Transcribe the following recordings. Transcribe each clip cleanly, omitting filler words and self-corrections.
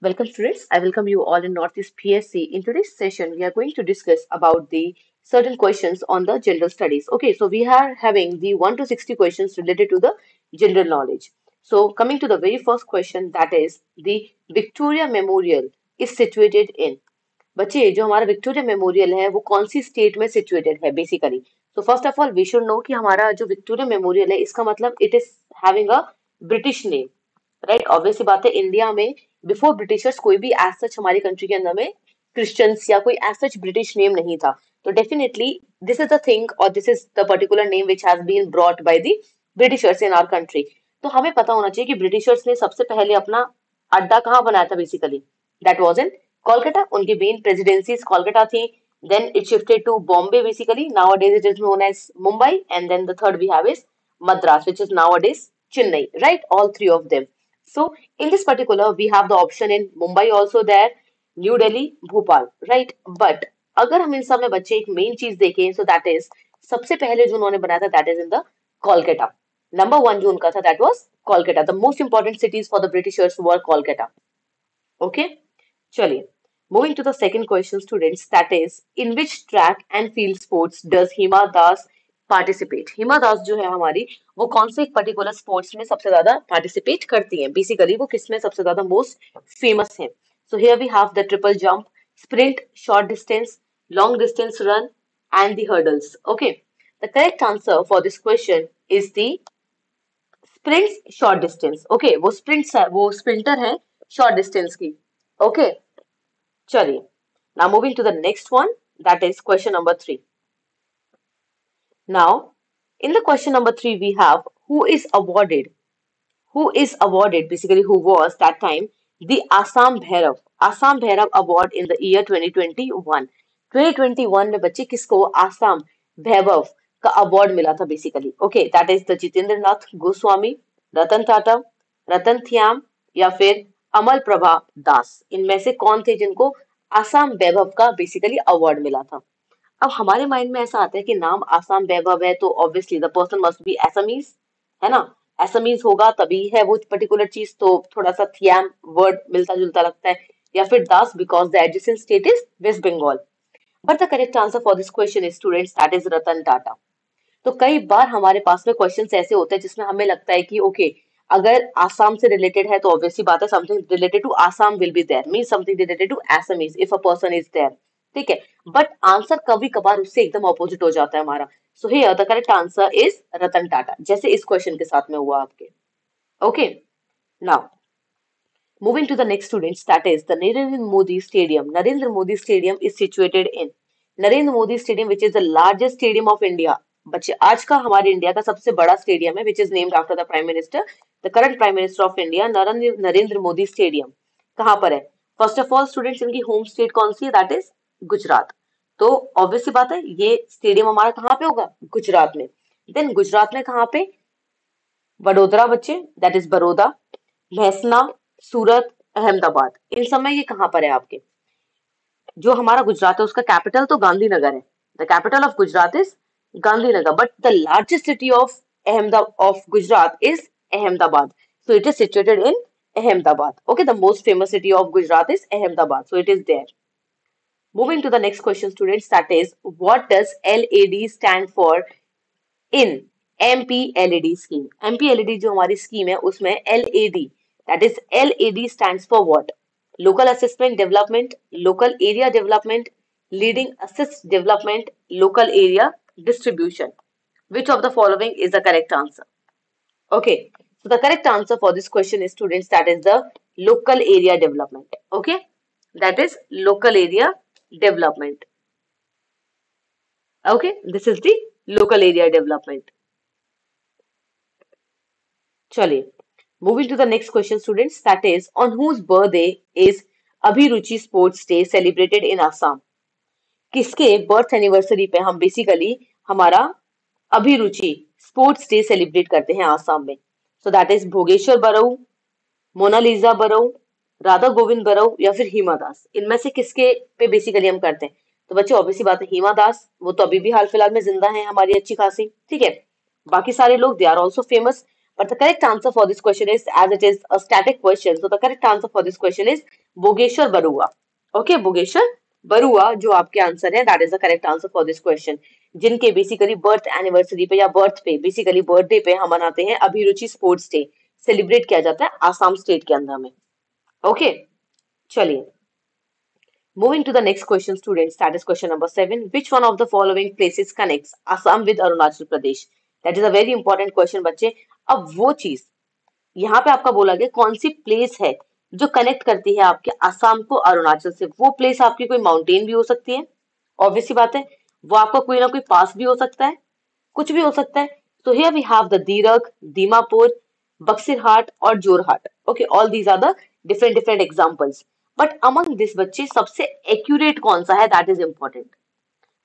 Welcome students, I welcome you all in Northeast PSC. In today's session, we are going to discuss about the certain questions on the general studies. Okay, so we are having the 1 to 60 questions related to the general knowledge. So coming to the very first question, that is the Victoria Memorial is situated in. बच्चे जो हमारा Victoria memorial है वो कौन सी state में situated है basically. So first of all we should know कि हमारा जो विक्टोरिया मेमोरियल है इसका मतलब it is having a British name. Right, obvious सी बात है इंडिया में बिफोर ब्रिटिशर्स कोई भी एज सच हमारी कंट्री के अंदर में क्रिश्चियंस या कोई एज सच ब्रिटिश नेम नहीं था. तो definitely this is the thing और this is the particular name which has been brought by the Britishers in our country. तो हमें पता होना चाहिए कि ब्रिटिशर्स ने सबसे पहले अपना अड्डा कहाँ बनाया था basically. That was in Kolkata. उनकी मेन प्रेसिडेंसीज कोलकाता थी. Then it shifted to Bombay basically. Nowadays it is known as Mumbai. And then the third we have is Madras, which is nowadays Chennai. Right? All three of them. So in this particular, we have the option in Mumbai also there, New Delhi, Bhopal. Right? But अगर हम इन सब में बच्चे एक main चीज देखें, so that is सबसे पहले जो उन्होंने बनाया था that is in the Kolkata. Number one जो उनका था that was Kolkata. The most important cities for the Britishers were Kolkata. Okay? चलिए, moving to the second question students, that is in which track and field sports does Hima Das participate. Hima Das जो है हमारी वो कौन से एक particular sports में सबसे ज्यादा पार्टिसिपेट करती हैं. बेसिकली वो किसमें सबसे ज्यादा मोस्ट फेमस है. So here we have the triple jump, sprint, short distance, long distance run and the hurdles. Okay, the correct answer for this question is the sprint short distance. Okay, वो sprinter है short distance की. Okay, चलिए, now moving to the next one, that is question number 3. Now in the question number 3 we have who is awarded basically who was that time the Assam Bhairav award in the year 2021. 2021 में बच्चे किसको आसाम भैरव का award मिला था basically. Okay, that is the Jitendra Nath Goswami, Ratan Tata, Ratan Thiyam या फिर अमल प्रभा दास. इनमें से कौन थे जिनको आसाम वैभव का बेसिकली अवार्ड मिला था. अब हमारे माइंड में ऐसा आता है कि नाम आसाम वैभव है तो obviously the person must be एसमीज, है ना. एसमीज होगा तभी है वो पर्टिकुलर चीज, तो थोड़ा सा थियाम वर्ड मिलता जुलता लगता है. या फिर Das because the adjacent state is West Bengal. But the correct answer for this question is students that is Ratan Tata. तो कई बार हमारे पास में क्वेश्चंस ऐसे होते हैं जिसमें हमें लगता है कि ओके अगर आसाम से रिलेटेड है तो ऑब्वियसली बात है something related to Assam will be there, mean something related to Assamese if a person is there. ठीक है, बट आंसर कभी कभार उससे एकदम ऑपोजिट हो जाता है हमारा. So here the correct answer is Ratan Tata, जैसे इस क्वेश्चन के साथ में हुआ आपके. Okay, now moving to the next students, that is the Narendra Modi Stadium. Narendra Modi Stadium is situated in Narendra Modi Stadium, which is the largest stadium of India. बच्चे आज का हमारे इंडिया का सबसे बड़ा स्टेडियम है, which is named after the Prime Minister, the current Prime Minister of India, Narendra Modi stadium. कहाँ पर है? फर्स्ट ऑफ ऑल स्टूडेंट्स इनकी होम स्टेट कौन सी है? That is Gujarat. तो ऑब्वियस सी बात है ये स्टेडियम हमारा कहाँ पे होगा? गुजरात में. देन गुजरात में कहाँ पे? वडोदरा बच्चे, दैट इज बड़ौदा, महसना, सूरत, अहमदाबाद. इन सब में ये कहाँ पर है आपके? जो हमारा गुजरात है उसका कैपिटल तो गांधीनगर है. The capital of Gujarat is Gandhinagar, but the largest city of Ahmedabad of Gujarat is Ahmedabad. So it is situated in Ahmedabad. Okay, the most famous city of Gujarat is Ahmedabad. So it is there. Moving to the next question, students, that is, what does LAD stand for in MPLAD scheme? MPLAD जो हमारी scheme है उसमें LAD, that is LAD stands for what? Local Assessment Development, Local Area Development, Leading Assist Development, Local Area Distribution. Which of the following is the correct answer? Okay, so the correct answer for this question is students that is the local area development. Okay, that is local area development. Okay, this is the local area development. चलिए, moving to the next question students, that is on whose birthday is Abhiruchi Sports Day celebrated in Assam. किसके birth anniversary पे हम basically हमारा अभिरुचि sports day celebrate करते हैं आसाम में. So that is Bhogeswar Baruah, Monalisa Baruah, Radha Gobinda Baruah या फिर हिमा दास. इनमें से किसके पे बेसिकली हम करते हैं? तो बच्चों ऑब्वियसली बात है हिमा दास, वो तो अभी भी हाल फिलहाल में जिंदा है हमारी अच्छी खासी. ठीक है, बाकी सारे लोग they are also famous, But the correct answer for this question is, as it is a static question, so the correct answer for this question is Bogeshwar Barua. Okay, Bogeshwar Barua जो आपके answer है, that is the correct answer for this question. जिनके basically birth anniversary पे या birth पे basically birthday पे हम मनाते हैं अभिरुचि स्पोर्ट्स डे, सेलिब्रेट किया जाता है आसाम स्टेट के अंदर में. ओके, चलिए. Moving to the next question, students, that is question number 7. Which one of the following places connects Assam with Arunachal Pradesh? That is a very important question, बच्चे. अब वो चीज यहाँ पे आपका बोला गया कौन सी प्लेस है जो कनेक्ट करती है आपके असम को अरुणाचल से. वो प्लेस आपकी कोई माउंटेन भी हो सकती है, ऑब्वियस सी बात है. वो आपका कोई ना कोई पास भी हो सकता है, कुछ भी हो सकता है. So here we have the Dirach, Dimapur, Baksirhat और Jorhat. Okay, all these are the different examples. But among this बच्चे सबसे accurate कौन सा है, that is important.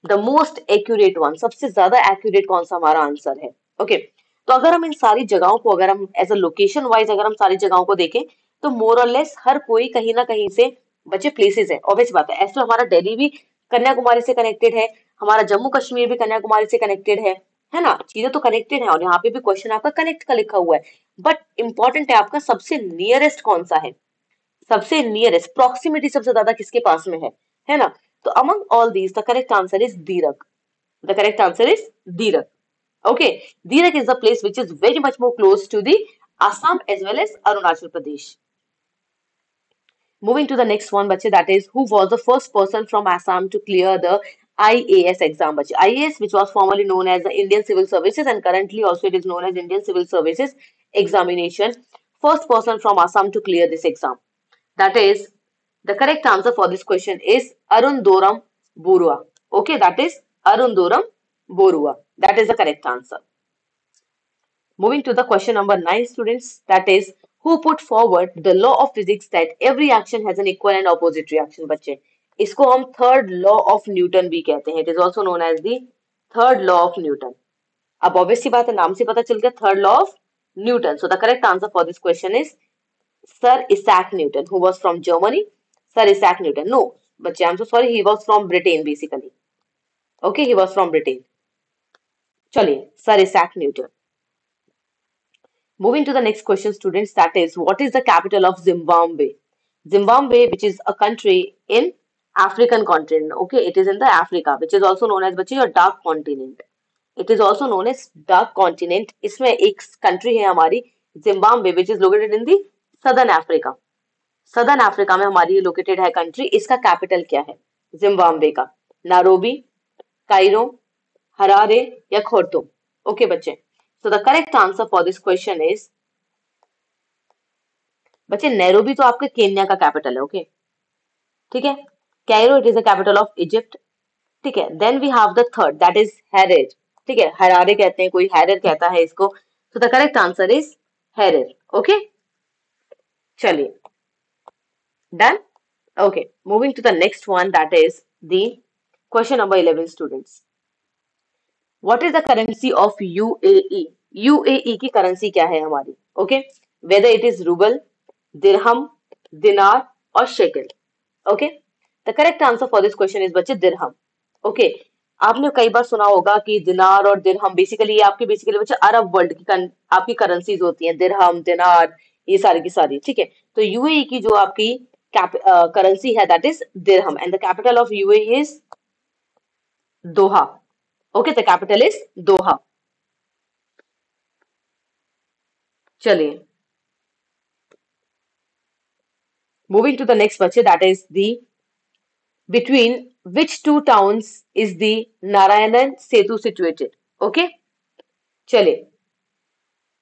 The most accurate one, सबसे ज्यादा accurate कौन सा हमारा आंसर है. Okay, तो अगर हम इन सारी जगहों को अगर हम एज अ लोकेशन वाइज अगर हम सारी जगहों को देखें तो मोर और लेस हर कोई कहीं ना कहीं से बच्चे प्लेसेस है, ऑब्वियस बात है. ऐसे हमारा दिल्ली भी कन्याकुमारी से कनेक्टेड है, हमारा जम्मू कश्मीर भी कन्याकुमारी से कनेक्टेड है ना. चीजें तो कनेक्टेड है और यहाँ पे भी क्वेश्चन आपका कनेक्ट का लिखा हुआ है. बट इंपॉर्टेंट है आपका सबसे नियरेस्ट कौन सा है, सबसे नियरेस्ट प्रॉक्सिमिटी सबसे ज्यादा किसके पास में है ना. तो among all these the correct answer is Dirak. The correct answer is Dirak. Okay, Dirak is the place which is very much more close to the Assam as well as Arunachal Pradesh. Moving to the next one, bache, that is who was the first person from Assam to clear the IAS exam, bache. IAS, which was formerly known as the Indian Civil Services and currently also it is known as Indian Civil Services examination. First person from Assam to clear this exam. That is the correct answer for this question is Arundoram Borua. Okay, that is Arundoram Borua. That is the correct answer. Moving to the question number 9, students, that is who put forward the law of physics that every action has an equal and opposite reaction, बच्चे. इसको हम third law of Newton भी कहते हैं. It is also known as the third law of Newton. अब obvious सी बात है, नाम से पता चल गया third law of Newton. So the correct answer for this question is Sir Isaac Newton, who was from Germany. Sir Isaac Newton. No, बच्चे, I'm so sorry, he was from Britain basically. Okay, he was from Britain. चलिए, Sir Isaac Newton. Moving to the next question, students, that is what is the capital of Zimbabwe? Zimbabwe, which is a country in African continent. Okay, it is in the Africa, which is also known as बच्चे your dark continent. It is also known as dark continent. इसमें एक country है हमारी Zimbabwe, which is located in the southern Africa. Southern Africa में हमारी located है country. इसका capital क्या है Zimbabwe का? नारोबी, कायरो, हरारे या खोर्टो? Okay, बच्चे. So the correct answer for this question is बच्चे नैरोबी तो आपके केन्या का कैपिटल है. ओके, ठीक है. Cairo it is the capital of Egypt. ठीक है. Then we have the third, that is Harare. ठीक है, हरारे कहते हैं, कोई हैरेर कहता है इसको. So the correct answer is Harare. Okay, चलिए, done. Okay, moving to the next one, that is the question number 11, students. What is the currency of UAE? UAE की करेंसी क्या है हमारी? Okay, whether it is ruble, dirham, dinar और shekel. Okay, the correct answer for this question is बच्चे dirham. Okay, आपने कई बार सुना होगा कि दिनार और दिरहम बेसिकली आपके बेसिकली बच्चे अरब वर्ल्ड की आपकी करेंसीज होती हैं. दिरहम, दिनार, ये सारी की सारी. ठीक है, तो यूएई की जो आपकी करेंसी है that is dirham and the capital of UAE is Doha. Okay, the capital is Doha. चलिए, moving to the next बच्चे, that is the between which two towns is the Narayanan Setu situated? Okay, चलिए,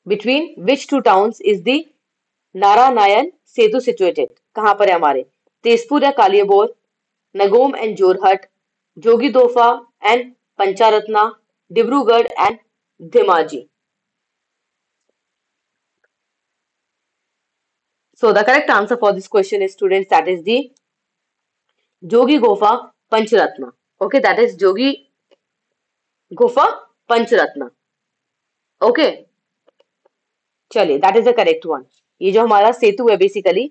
between which two towns is the Naranayan Setu situated? कहाँ पर है हमारे? तेजपुर या Kaliabor, Nagaon and Jorhat, Jogighopa and Pancharatna, Dibrugarh and Dhemaji. So the correct answer for this question is, students, that is the Jogi Gofa Pancharatna. Okay, that is Jogi Gofa Pancharatna. Okay, चलिए, that is the correct one. ये जो हमारा सेतु है बेसिकली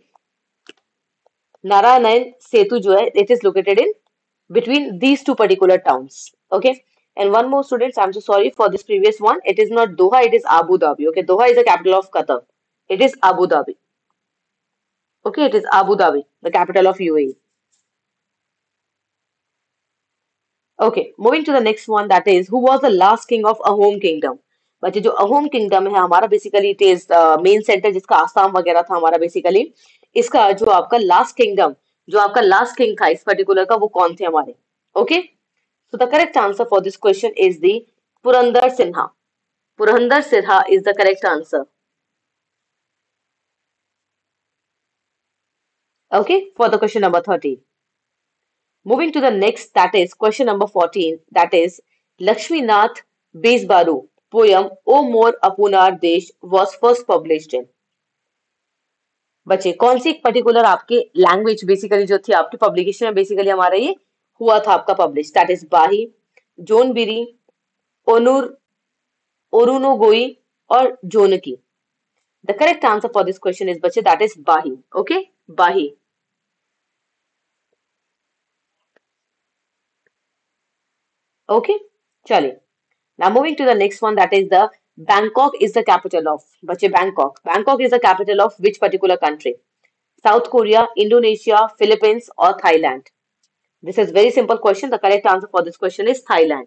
नारायण सेतु जो है, it is located in between these two particular towns. Okay, And one more, students, I'm so sorry for this previous one. It is not Doha, it is Abu Dhabi. Okay, Doha is the capital of Qatar. It is Abu Dhabi. Okay, it is Abu Dhabi, the capital of UAE. Okay, moving to the next one, that is who was the last king of Ahom kingdom? बच्चे जो Ahom kingdom है हमारा basically it is main centre जिसका आसाम वगैरह था हमारा basically इसका जो आपका लास्ट किंगडम जो आपका लास्ट किंग था इस पर्टिकुलर का वो कौन थे हमारे okay so the correct answer for this question is the Purandar Sinha Purandar Sinha is the correct answer okay for the question number 30. Moving to the next, that is question number 14, that is Lakshmi Nath Besbaru poem O More Apunar Desh was first published in. बच्चे कौन सी particular आपके language basically जो थी आपकी publication में basically हमारा ये हुआ था आपका पब्लिश दैट इज बाही जोनबिरी ओनुर ओरुनोगोई और Jonaki the correct answer for this question is बच्चे that is Bahi okay Bahi okay चलिए now moving to the next one, that is the Bangkok is the capital of. बच्चे Bangkok. Bangkok is the capital of which particular country? South Korea, Indonesia, Philippines, or Thailand? This is very simple question. The correct answer for this question is Thailand.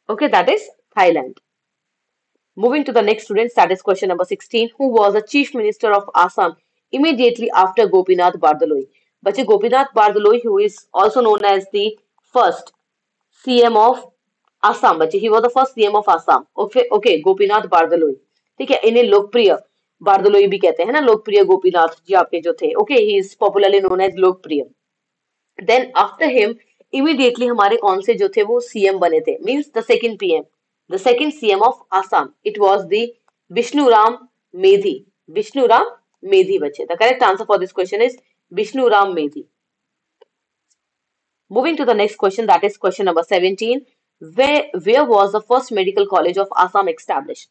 Okay, that is Thailand. Moving to the next, students, that is question number 16. Who was the chief minister of Assam immediately after Gopinath Bardaloi? बच्चे Gopinath Bardaloi, who is also known as the first CM of Assam, बच्चे he was the first CM of Assam. Okay, Gopinath Bordoloi. ठीक है, इन्हें लोकप्रिय बारदलोई भी कहते हैं ना, लोकप्रिय गोपीनाथ जी आपके जो थे. Okay, he is popularly known as लोकप्रिय. Then after him, immediately हमारे कौन से जो थे वो CM बने थे. Means the second PM, the second CM of Assam. It was the Vishnuram Medhi. Vishnuram Medhi, बच्चे. The correct answer for this question is Vishnuram Medhi. Moving to the next question, that is question number 17. Where was the first medical college of Assam established?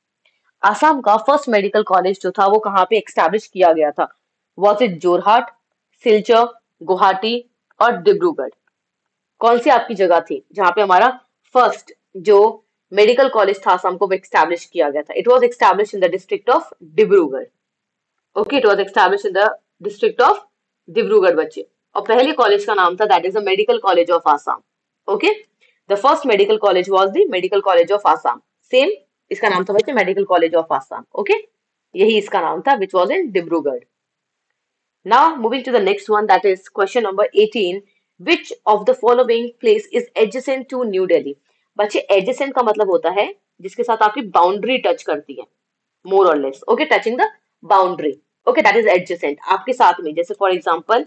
Assam का first medical college जो था वो कहाँ पे establish किया गया था? Was it Jorhat, Silchar, Guwahati और डिब्रूगढ़? कौन सी आपकी जगह थी जहाँ पे हमारा फर्स्ट जो मेडिकल कॉलेज था आसाम को वो एस्टैब्लिश किया गया था? It was establish in the district of Dibrugarh. Okay, it was establish in the district of Dibrugarh बच्चे. और पहले कॉलेज का नाम था that is the medical college of Assam. Okay, the first medical college was the medical college of Assam. Same इसका नाम था बच्चे medical college of Assam. Okay, यही इसका नाम था which was in Dibrugarh. Now moving to the next one, that is question number 18. Which of the following place is adjacent to New Delhi? बच्चे adjacent का मतलब होता है जिसके साथ आपकी बाउंड्री टच करती है, मोर और less. Okay, touching the boundary. Okay, that is adjacent. आपके साथ में, जैसे फॉर एग्जांपल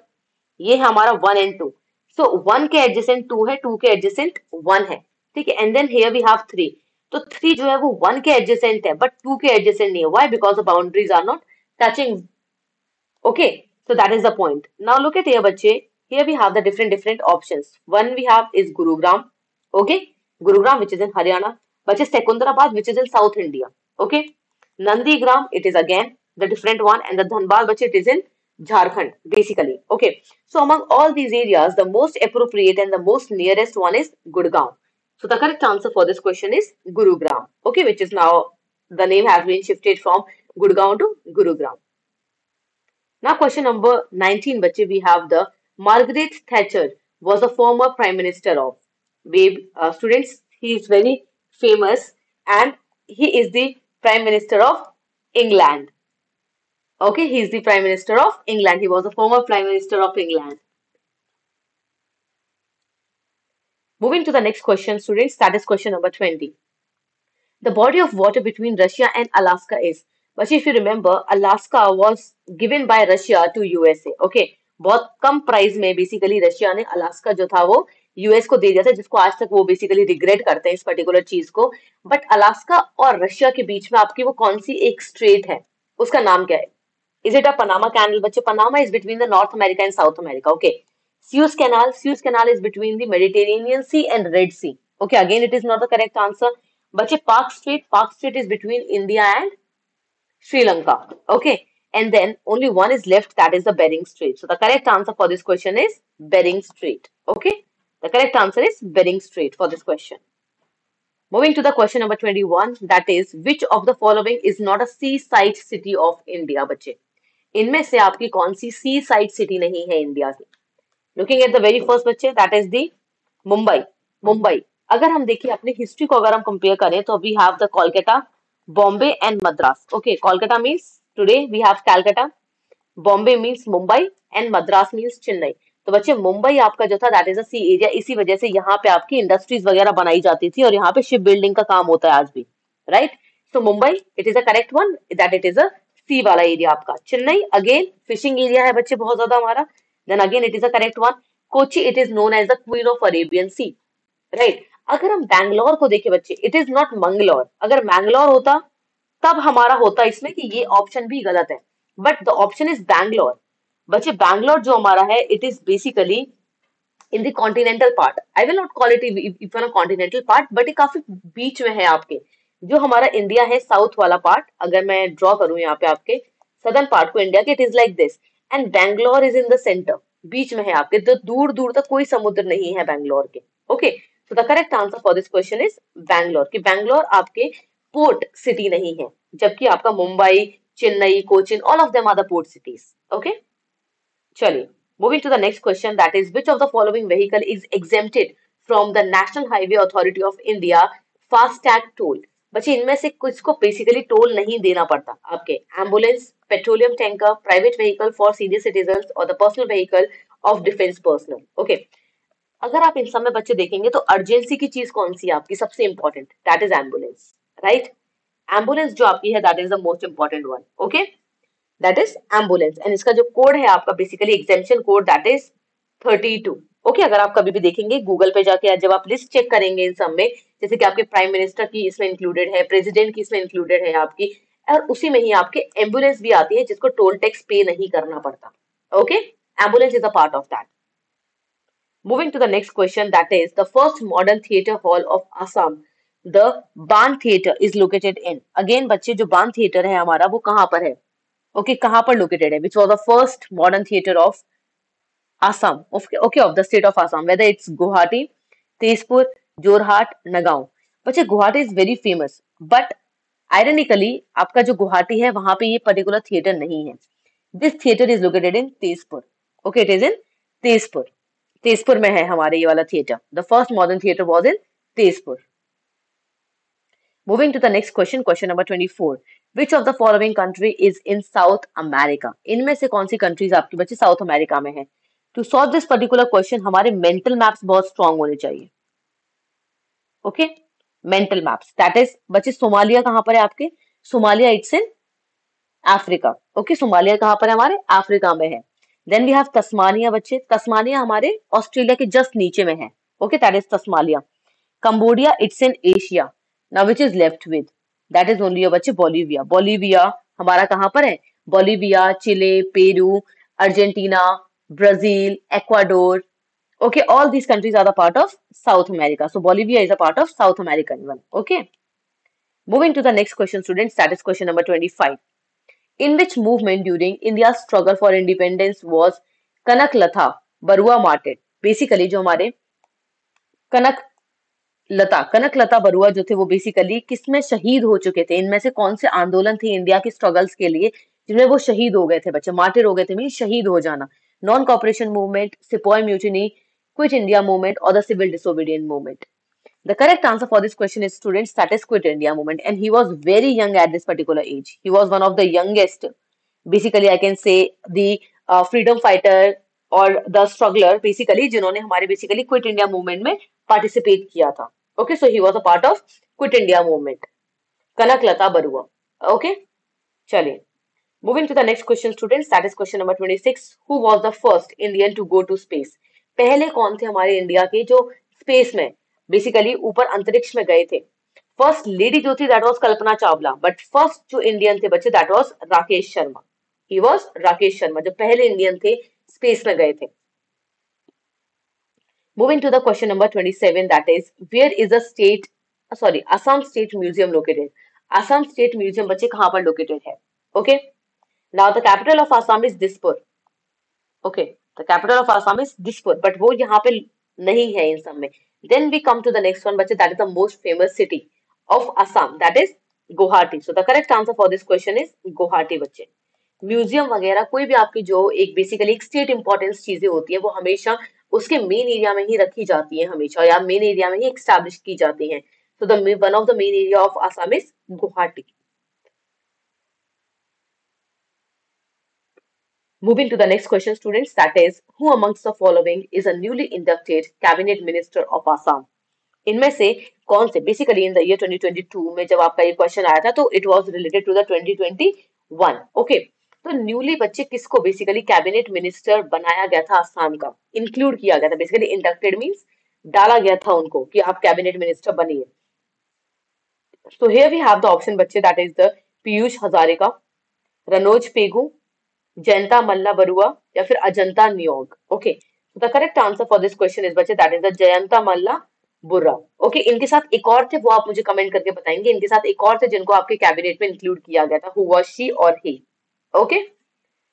ये है हमारा 1 एंड 2. सो 1 के एडजेसेंट 2 है, 2 के एडजेसेंट 1 है. ठीक है, and then here we have 3. तो 3 जो है वो 1 के एडजेसेंट है बट 2 के एडजेसेंट नहीं है. Why? Because the boundaries are not touching. Okay, so that is the point. Now look at here बच्चे, here we have the different options. One we have is Gurugram. Okay, Gurugram which is in Haryana. बच्चे Secunderabad which is in South India. Okay, Nandigram it is again the different one, and the Dhanbad which it is in Jharkhand basically. Okay, so among all these areas the most appropriate and the most nearest one is Gurgaon. So the correct answer for this question is Gurugram. Okay, which is now the name has been shifted from Gurgaon to Gurugram. Now question number 19 bache, we have the Margaret Thatcher was the former prime minister of. Babe, students, he is very famous and he is the prime minister of England. Okay, he is the prime minister of England. He was the former prime minister of England. Moving to the next question, students, that is question number 20. The body of water between Russia and Alaska is. But if you remember, Alaska was given by Russia to USA. Okay, बहुत कम price में basically Russia ने Alaska जो था वो US को दे दिया था, जिसको आज तक वो बेसिकली रिग्रेट करते हैं इस पर्टिकुलर चीज को. बट अलास्का और रशिया के बीच में आपकी वो कौन सी एक स्ट्रेट है, उसका नाम क्या है? Is it a Panama canal? बच्चे Panama is between the North America and South America. Okay, Suez Canal is between the Mediterranean Sea and Red Sea. Okay, again it is not the correct answer. बच्चे Park Strait is between India and Sri Lanka. Okay, and then only one is left, that is the Bering Strait. So the correct answer for this question is Bering Strait. Okay, The correct answer is Bering Strait for this question. Moving to the question number 21, that is, which of the following is not a seaside city of India, बच्चे? इनमें से आपकी कौन सी seaside city नहीं है India की? Looking at the very first बच्चे, that is the Mumbai. Mumbai. अगर हम देखिए अपनी हिस्ट्री को अगर हम कंपेयर करें तो we have the Kolkata, Bombay and Madras. Okay, Kolkata means today we have Calcutta, Bombay means Mumbai and Madras means Chennai. तो बच्चे मुंबई आपका जो था that is a sea area, इसी वजह से यहाँ पे आपकी इंडस्ट्रीज वगैरह बनाई जाती थी और यहाँ पे शिप बिल्डिंग का काम होता है आज भी, right? So Mumbai it is a correct one, that it is a sea वाला एरिया आपका. चेन्नई अगेन फिशिंग एरिया है बच्चे बहुत ज्यादा हमारा, then again it is a correct one. Kochi it is known as the queen of Arabian Sea, right? अगर हम बैंगलोर को देखें बच्चे, इट इज नॉट मंगलोर. अगर मैंगलोर होता तब हमारा होता इसमें कि ये ऑप्शन भी गलत है, but the option is Bangalore. बच्चे बैंगलोर जो हमारा है it is basically in the continental part. I will not call it even a continental part, but ये काफी बीच में है आपके. जो हमारा इंडिया है साउथ वाला पार्ट, अगर मैं ड्रॉ करूं यहाँ पे आपके सदर्न पार्ट को इंडिया के, it is like this, and Bangalore is in the centre, बीच में है आपके. तो दूर दूर तक कोई समुद्र नहीं है बैंगलोर के. Okay, so the correct answer for this question is Bangalore. कि बैंगलोर आपके पोर्ट सिटी नहीं है, जबकि आपका Mumbai, Chennai, Cochin, all of them are the port cities. Okay, चलिए, moving to the next question, that is which of the following vehicle is exempted from the national highway authority of India FASTag toll. बच्चे इनमें से कुछ को basically toll नहीं देना पड़ता आपके. Ambulance, petroleum tanker, private vehicle for senior citizen और the personal vehicle of defence personnel. Okay, अगर आप इन सब में बच्चे देखेंगे तो अर्जेंसी की चीज कौन सी है आपकी सबसे important, that is ambulance, right? Ambulance जो आपकी है that is the most important one. Okay, that is ambulance, and इसका जो कोड है आपका basically exemption code that is 32. Okay, अगर आप कभी भी देखेंगे गूगल पे जाके जब आप लिस्ट चेक करेंगे इन सब में, जैसे कि आपके प्राइम मिनिस्टर की इसमें इंक्लूडेड है, प्रेसिडेंट की इसमें इंक्लूडेड है आपकी, और उसी में ही आपके एम्बुलेंस भी आती है जिसको टोल टैक्स पे नहीं करना पड़ता. Okay, ambulance is a part of that. Moving to the next question, that is the first modern theatre hall of Assam. The Ban Theatre is located in. Again, बच्चे जो बान थिएटर है हमारा वो कहाँ पर है? Okay, कहाँ पर located है? Which was the first modern theatre of Assam? Okay, of the state of Assam. Whether it's Guwahati, Tezpur, Jorhat, Nagaon. बच्चे Guwahati is very famous, but ironically आपका जो गुवाहाटी है वहां पे ये पर्टिकुलर थिएटर नहीं है. This theatre is located in Tezpur. Okay, it is in Tezpur. Tezpur में है हमारे ये वाला theatre. The first modern theatre was in Tezpur. Moving to the next question, question number 24. Which of the following country is in south America? इनमें से कौन सी countries आपके बच्चे साउथ अमेरिका में है? To solve this particular question हमारे mental maps बहुत strong होने चाहिए. Okay, mental maps that is बच्चे सोमालिया कहाँ पर है आपके? Somalia it's in Africa. Okay, Somalia कहाँ पर है? हमारे अफ्रीका में है. देन वी हैव तस्मानिया बच्चे. तस्मानिया हमारे ऑस्ट्रेलिया के जस्ट नीचे में है. Okay, that is Tasmania. Cambodia it's in Asia. Now which is left with? That is only बच्चे बोलिविया. बोलिविया हमारा कहाँ पर है? Bolivia, Chile, Peru, Argentina, Brazil, Ecuador. Okay, all these countries are the part of South America. So Bolivia is a part of South American one. Okay. Moving to the next question, students, that is question number 25. In which movement during India's struggle for independence was Kanak Latha Barua martyred? Basically, जो हमारे कनक लता बरुआ जो थे वो basically किसमें शहीद हो चुके थे? इनमें से कौन से आंदोलन थे इंडिया के स्ट्रगल्स के लिए जिनमें वो शहीद हो गए थे बच्चे? मार्टिर हो गए थे मीन शहीद हो जाना. Non cooperation movement, sepoy mutiny, quit India movement और the civil disobedient movement. The correct answer for this question is, students, that is Quit India movement, and he was very young at this particular age. He was one of the youngest, basically I can say the freedom fighter और the struggler basically जिन्होंने हमारे basically Quit India movement में participate किया था. Okay, so he was a part of Quit India movement. Kanak Lata Barua. Okay, चलिए. Moving to the next question, students, that is question number 26. Who was the first Indian to go to space? पहले कौन थे हमारे India के जो space में basically ऊपर अंतरिक्ष में गए थे? फर्स्ट लेडी जो थी that was Kalpana Chawla, but first जो इंडियन थे बच्चे that was Rakesh Sharma. He was Rakesh Sharma जो पहले इंडियन थे स्पेस में गए थे. Moving to the question number 27, that is where is the state Assam state museum located? Assam state museum बच्चे कहाँ पर लोकेटेड है? Okay, now the capital of Assam is Dispur. Okay, the capital of Assam is Dispur, but वो यहाँ पे नहीं है इन सब में। Then we come to the next one बच्चे, that is the most famous city of Assam, that is Guwahati. So the correct answer for this question is Guwahati बच्चे। म्यूजियम वगैरह कोई भी आपकी जो एक बेसिकली एक स्टेट इंपॉर्टेंस चीजें होती है वो हमेशा उसके मेन एरिया में ही रखी जाती है हमेशा, या मेन एरिया में ही एक्स्टैब्लिश की जाती है। So the one of the main area of Assam is Guwahati. Moving to the next question, students, that is, who amongst the following is a newly inducted cabinet minister of Assam? इनमें से कौन से, basically in the year 2022 में जब आपका ये question आया था तो it was related to the 2021। Okay, तो न्यूली बच्चे किसको बेसिकली कैबिनेट मिनिस्टर बनाया गया था असम का, इंक्लूड किया गया था, बेसिकली इंडक्टेड मींस डाला गया था उनको कि आप कैबिनेट मिनिस्टर बनिए। So here we have the option बच्चे, that is the Piyush Hazarika, Ranoj Pegu, Jayanta Malla Baruah, या फिर Ajanta Neog. Okay, the correct answer for this question is बच्चे that is the Jayanta Malla Baruah. Okay, इनके साथ एक और थे, वो आप मुझे कमेंट करके बताएंगे, इनके साथ एक और थे जिनको आपके कैबिनेट में इंक्लूड किया गया था, हु वाज शी और ही। ओके,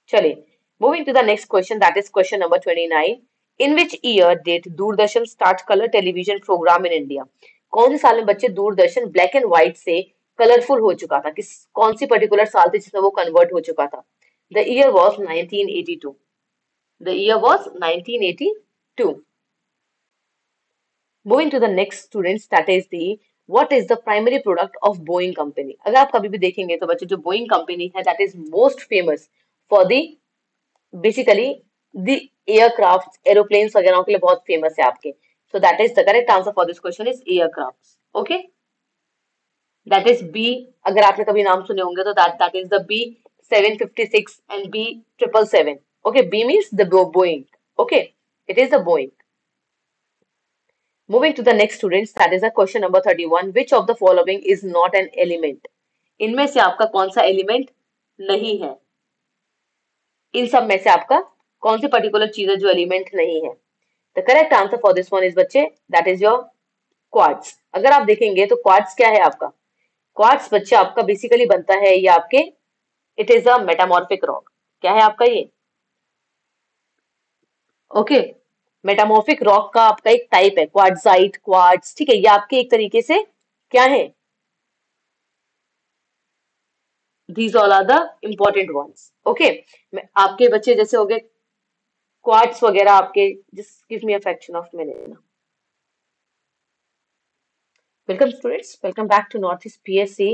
चलिए, moving to the next question, that is question number 29। In which year did Doordarshan start colour television programme in India? कौन से साल में बच्चे दूरदर्शन ब्लैक एंड व्हाइट से कलरफुल हो चुका था, किस कौन सी पर्टिकुलर साल थी जिसमें वो कन्वर्ट हो चुका था? The year was 1982. The year was 1982. Moving to the next, students, that is the what is the primary product of Boeing company? अगर आप कभी भी देखेंगे तो बच्चे जो Boeing company है that is most famous for the basically the aircraft, aeroplanes वगैरह के लिए बहुत famous है आपके। So that is the correct answer for this question is aircrafts. Okay, that is B। अगर आपने कभी नाम सुने होंगे तो that is the B756 and B777। Okay, B means the Boeing। Okay, it is the Boeing। Moving to the next, students, that is the question number 31। Which of the following is not an element? इनमें से आपका कौन सा element नहीं है? इन सब में से आपका कौन सी पर्टिकुलर चीज है जो एलिमेंट नहीं है? The correct answer for this one is बच्चे दैट इज योर क्वार्ट्स। अगर आप देखेंगे तो क्वार्ट्स क्या है आपका? क्वार्ट्स बच्चे आपका बेसिकली बनता है ये आपके, it is a metamorphic rock. क्या है आपका ये? ओके, मेटामॉर्फिक रॉक का आपका एक टाइप है क्वार्ट्जाइट, क्वार्ट्ज, ठीक है, ये आपके एक तरीके से क्या है? These all are the important ones. Okay, आपके बच्चे जैसे हो गए क्वार्ट्स वगैरह आपके, just give me a fraction of minute. Welcome students, welcome back to Northeast PSC.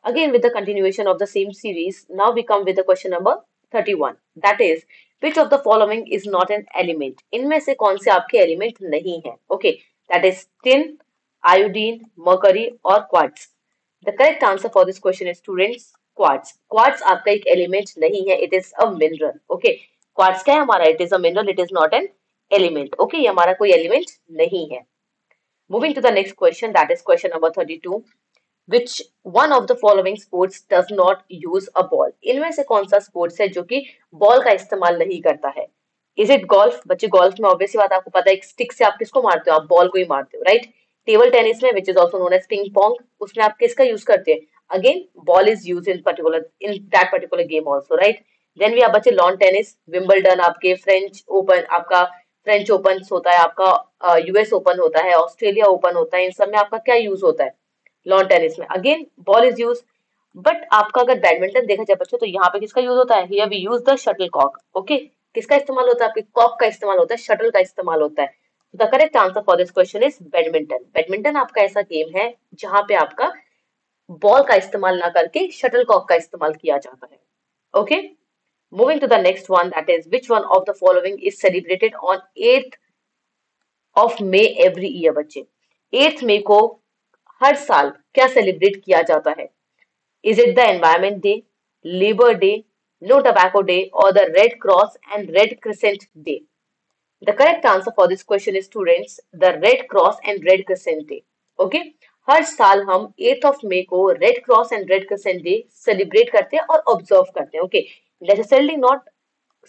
Again with the continuation of the same series. Now we come with the question number 31. That is, which of the following is not an element? इनमें से कौन से आपके element नहीं है? Okay, that is tin, iodine, mercury और quartz. The correct answer for this question is, students, quartz. Quartz आपका एक एलिमेंट नहीं है, it is a mineral. Okay, quartz क्या है हमारा? It is a mineral, it is not an element. Okay, ये हमारा कोई एलिमेंट नहीं है। Moving to the next question, that is question number 32. Which one of the following sports does not use a ball? इनमें से कौन सा sports है जो कि बॉल का इस्तेमाल नहीं करता है? Is it golf? बच्चे गोल्फ में ऑब्वियसली बात आपको पता है, एक स्टिक से आप किसको मारते हो? आप बॉल को ही मारते हो, राइट? टेबल टेनिस में which is also known as ping pong, उसमें आप किसका यूज करते हैं? Again ball is use in that particular game also, right? Then we आप बच्चे लॉन टेनिस, विंबलडन, आपके फ्रेंच ओपन, आपका फ्रेंच ओपन होता है, आपका यूएस ओपन होता है, ऑस्ट्रेलिया ओपन होता है, इन सब में आपका क्या यूज होता है? लॉन टेनिस में again ball is use. But आपका अगर बैडमिंटन देखा जाए बच्चों तो यहाँ पे किसका यूज होता है? Here we use the shuttlecock. Okay, किसका इस्तेमाल होता है? आपके कॉक का इस्तेमाल होता है, शटल का इस्तेमाल होता है। The correct answer for this question is badminton. Badminton आपका ऐसा गेम है जहां पे आपका बॉल का इस्तेमाल ना करके शटल कॉक का इस्तेमाल किया जाता है। Okay, moving to the next one, that is which one of the following is celebrated on 8th of May every year? बच्चे 8th मई को हर साल क्या सेलिब्रेट किया जाता है? Is it the environment day, labour day, no tobacco day और the red cross and red crescent day? The correct answer for this question is, students, the red cross and red crescent day. Okay, हर साल हम 8th of May को red cross and red crescent day celebrate करते हैं और observe करते हैं। Okay, necessarily not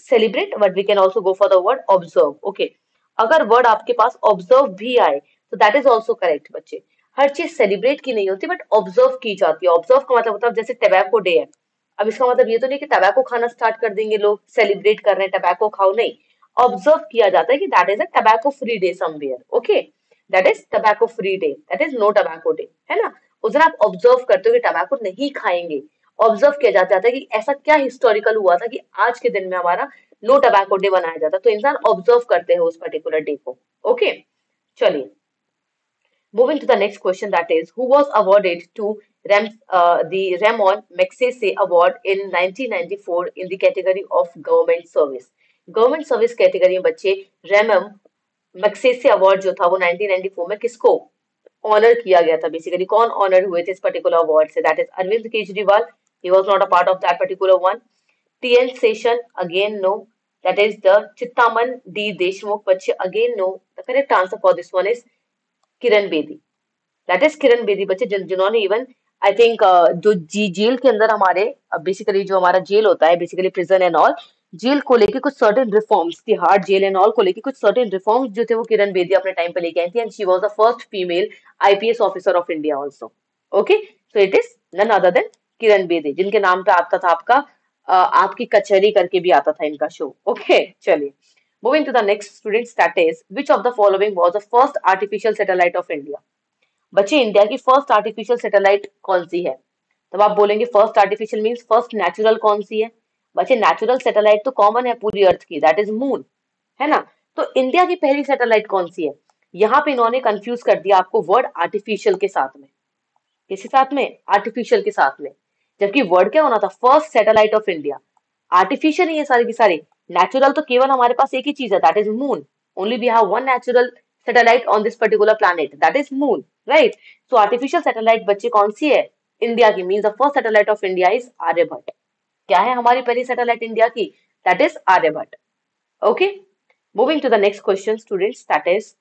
celebrate but we can also go for the word observe. Okay, अगर वर्ड आपके पास ऑब्जर्व भी आए तो दैट इज ऑल्सो करेक्ट बच्चे। हर चीज सेलिब्रेट की नहीं होती बट ऑब्जर्व की जाती है। ऑब्जर्व का मतलब होता है जैसे टबैको डे है, अब इसका मतलब ये तो नहीं कि टबैको खाना स्टार्ट कर देंगे लोग, सेलिब्रेट कर रहे हैं टबैको खाओ, नहीं। ऑब्जर्व किया जाता है कि that is a tobacco free day somewhere, okay, that is tobacco free day, that is no tobacco day, है ना। उस दिन आप ऑब्जर्व करते हो कि टबैको नहीं खाएंगे, ऑब्जर्व किया जाता है कि ऐसा क्या हिस्टोरिकल हुआ था कि आज के दिन में हमारा नो टबैको डे बनाया जाता है, तो इंसान ऑब्जर्व करते हैं उस पर्टिकुलर डे को, ओके। चलिए, moving to the next question, that is, who was awarded to the Ramon Magsaysay Award in 1994 in the category of government service? Government service category में बच्चे रेमम मैग्सेसे अवार्ड जो था वो 1994 में किसको ऑनर किया गया था? बेसिकली कौन ऑनर हुए थे इस पर्टिकुलर अवार्ड से? That is Arvind Kejriwal, he was not a part of that particular one. TN Seshan, again no, that is the Chintaman D Deshmukh, बच्चे again no. The correct answer for this one is Kiran Bedi, that is Kiran Bedi बच्चे, जिन्होंने even I think जो jail के अंदर हमारे basically जो हमारा jail होता है basically prison and all, jail को लेके कुछ certain reforms, Tihar jail and all को लेके कुछ सर्टेन रिफॉर्म्स जो थे वो किरण बेदी अपने टाइम पे लेके आई थी, and she was the first female IPS officer of India also, okay. So it is none other than Kiran Bedi, जिनके नाम पे आता था आपका आपकी कचहरी करके भी आता था इनका शो, ओके। चलिए, moving to the next students, that is which of the following was the first artificial satellite of India? बच्चे, इंडिया की फर्स्ट आर्टिफिशियल सैटेलाइट कौन सी है? तब आप बोलेंगे first artificial means first natural कौन सी है? बच्चे, नेचुरल सैटेलाइट तो कॉमन है पूरी अर्थ की, दैट इज मून, है ना। तो इंडिया की पहली सैटेलाइट कौन सी है? यहाँ पे इन्होंने कंफ्यूज कर दिया आपको वर्ड आर्टिफिशियल के साथ में, किसी साथ में? आर्टिफिशियल के साथ में, जबकि वर्ड क्या होना था? First satellite of India. Artificial ही है सारी की सारी, नेचुरल तो केवल हमारे पास एक ही चीज है, that is moon, only we have one natural satellite on this particular planet, that is moon, right. So artificial satellite बच्चे कौन सी है? इंडिया की, means the first satellite of India is Aryabhata. क्या है हमारी पहली सैटेलाइट इंडिया की? That is Aryabhata, okay. Moving to the next question students, that is